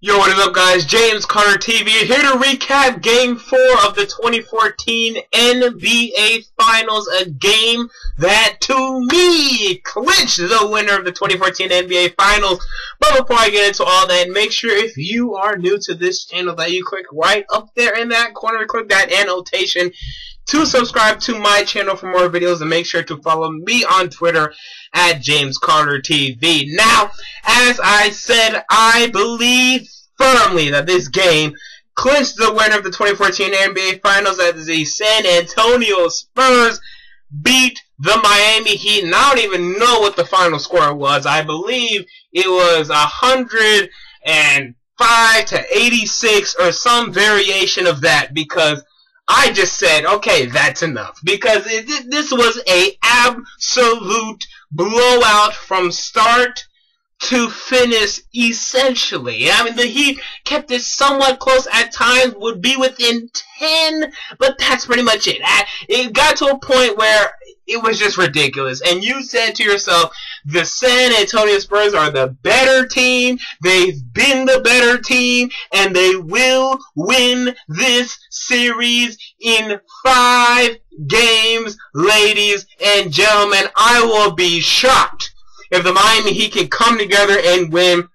Yo, what is up, guys? James Carter TV here to recap Game 4 of the 2014 NBA Finals, a game that, to me, clinched the winner of the 2014 NBA Finals. But before I get into all that, make sure if you are new to this channel that you click right up there in that corner, click that annotation to subscribe to my channel for more videos, and make sure to follow me on Twitter at James Carter TV. Now, as I said, I believe firmly that this game clinched the winner of the 2014 NBA Finals as the San Antonio Spurs beat the Miami Heat. And I don't even know what the final score was. I believe it was 105 to 86 or some variation of that, because I just said, okay, that's enough, because this was a absolute blowout from start to finish, essentially. I mean, the Heat kept it somewhat close at times, would be within 10, but that's pretty much it. It got to a point where it was just ridiculous, and you said to yourself, the San Antonio Spurs are the better team, they've been the better team, and they will win this series in 5 games, ladies and gentlemen. I will be shocked if the Miami Heat can come together and win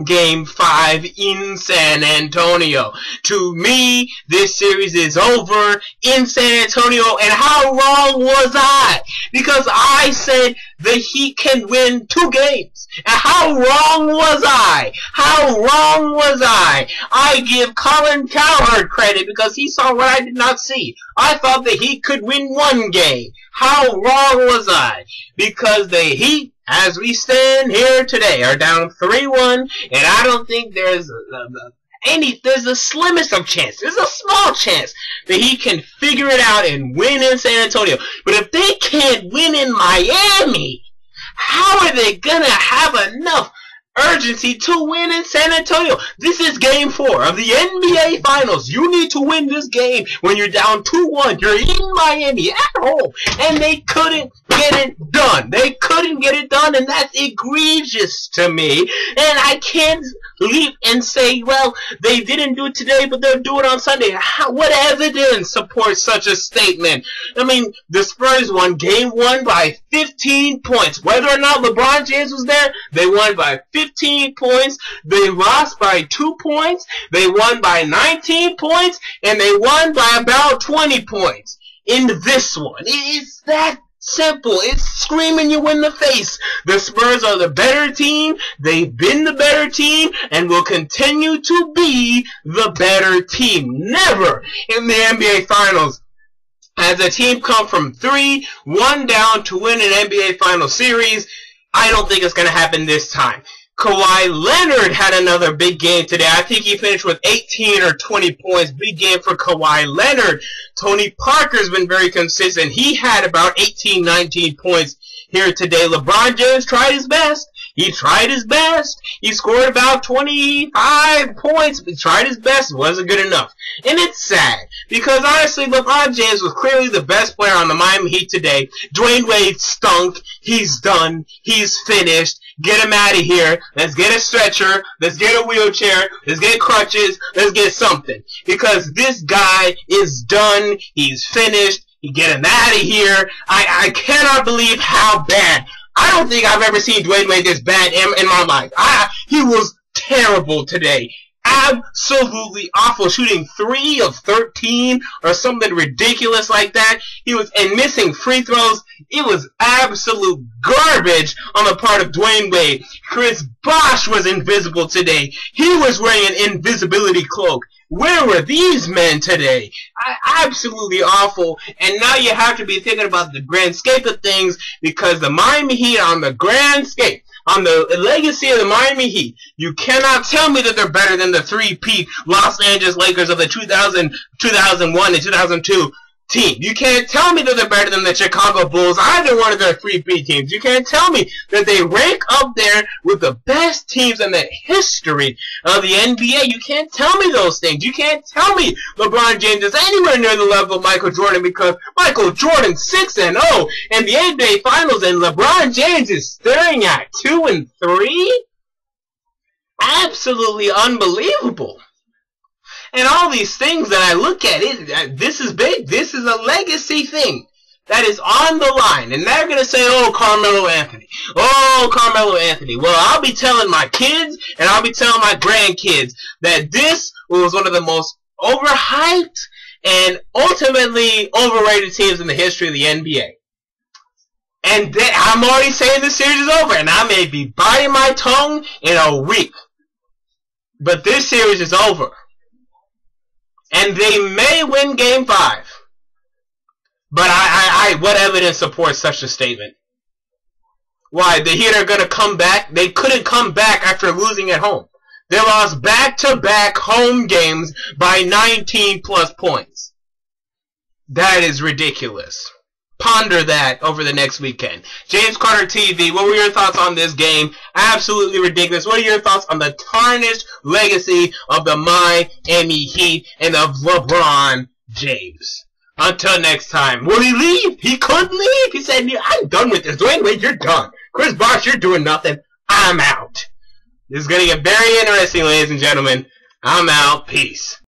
Game 5 in San Antonio. To me, this series is over in San Antonio, and how wrong was I? Because I said the Heat can win 2 games. And how wrong was I? How wrong was I? I give Colin Cowherd credit because he saw what I did not see. I thought the Heat could win 1 game. How wrong was I? Because the Heat, as we stand here today, are down 3-1, and I don't think there's the slimmest of chance. There's a small chance that he can figure it out and win in San Antonio. But if they can't win in Miami, how are they gonna have enough urgency to win in San Antonio? This is Game 4 of the NBA Finals. You need to win this game when you're down 2-1. You're in Miami at home, and they couldn't get it done. They couldn't get it done, and that's egregious to me. And I can't leap and say, well, they didn't do it today, but they'll do it on Sunday. What evidence supports such a statement? I mean, the Spurs won Game 1 by 15 points. Whether or not LeBron James was there, they won by 15 points. They lost by 2 points. They won by 19 points. And they won by about 20 points in this one. It's that simple. It's screaming you in the face. The Spurs are the better team. They've been the better team and will continue to be the better team. Never in the NBA Finals has a team come from 3-1 down to win an NBA Finals series. I don't think it's going to happen this time. Kawhi Leonard had another big game today. I think he finished with 18 or 20 points. Big game for Kawhi Leonard. Tony Parker's been very consistent. He had about 18, 19 points here today. LeBron James tried his best. He tried his best. He scored about 25 points. He tried his best. It wasn't good enough. And it's sad, because honestly, LeBron James was clearly the best player on the Miami Heat today. Dwayne Wade stunk. He's done. He's finished. Get him out of here. Let's get a stretcher. Let's get a wheelchair. Let's get crutches. Let's get something. Because this guy is done. He's finished. You get him out of here. I cannot believe how bad. I don't think I've ever seen Dwayne Wade this bad in my life. He was terrible today. Absolutely awful, shooting 3 of 13 or something ridiculous like that. And missing free throws. It was absolute garbage on the part of Dwayne Wade. Chris Bosh was invisible today. He was wearing an invisibility cloak. Where were these men today? Absolutely awful. And now you have to be thinking about the grand scape of things, because the Miami Heat, on the grand scape, on the legacy of the Miami Heat, you cannot tell me that they're better than the 3-peat Los Angeles Lakers of the 2001 and 2002 team. You can't tell me that they're better than the Chicago Bulls, either one of their 3-peat teams. You can't tell me that they rank up there with the best teams in the history of the NBA. You can't tell me those things. You can't tell me LeBron James is anywhere near the level of Michael Jordan, because Michael Jordan's 6-0 in the NBA Finals, and LeBron James is staring at 2-3? absolutely unbelievable. And all these things that I look at, this is big. This is a legacy thing that is on the line. And they're going to say, oh, Carmelo Anthony. Oh, Carmelo Anthony. Well, I'll be telling my kids and I'll be telling my grandkids that this was one of the most overhyped and ultimately overrated teams in the history of the NBA. And I'm already saying this series is over, and I may be biting my tongue in a week. But this series is over. And they may win Game 5. But what evidence supports such a statement? Why, the Heat are going to come back? They couldn't come back after losing at home. They lost back-to-back home games by 19 plus points. That is ridiculous. Ponder that over the next weekend. James Carter TV, what were your thoughts on this game? Absolutely ridiculous. What are your thoughts on the tarnished legacy of the Miami Heat and of LeBron James? Until next time. Will he leave? He couldn't leave. He said, I'm done with this. Dwayne Wade, you're done. Chris Bosh, you're doing nothing. I'm out. This is going to get very interesting, ladies and gentlemen. I'm out. Peace.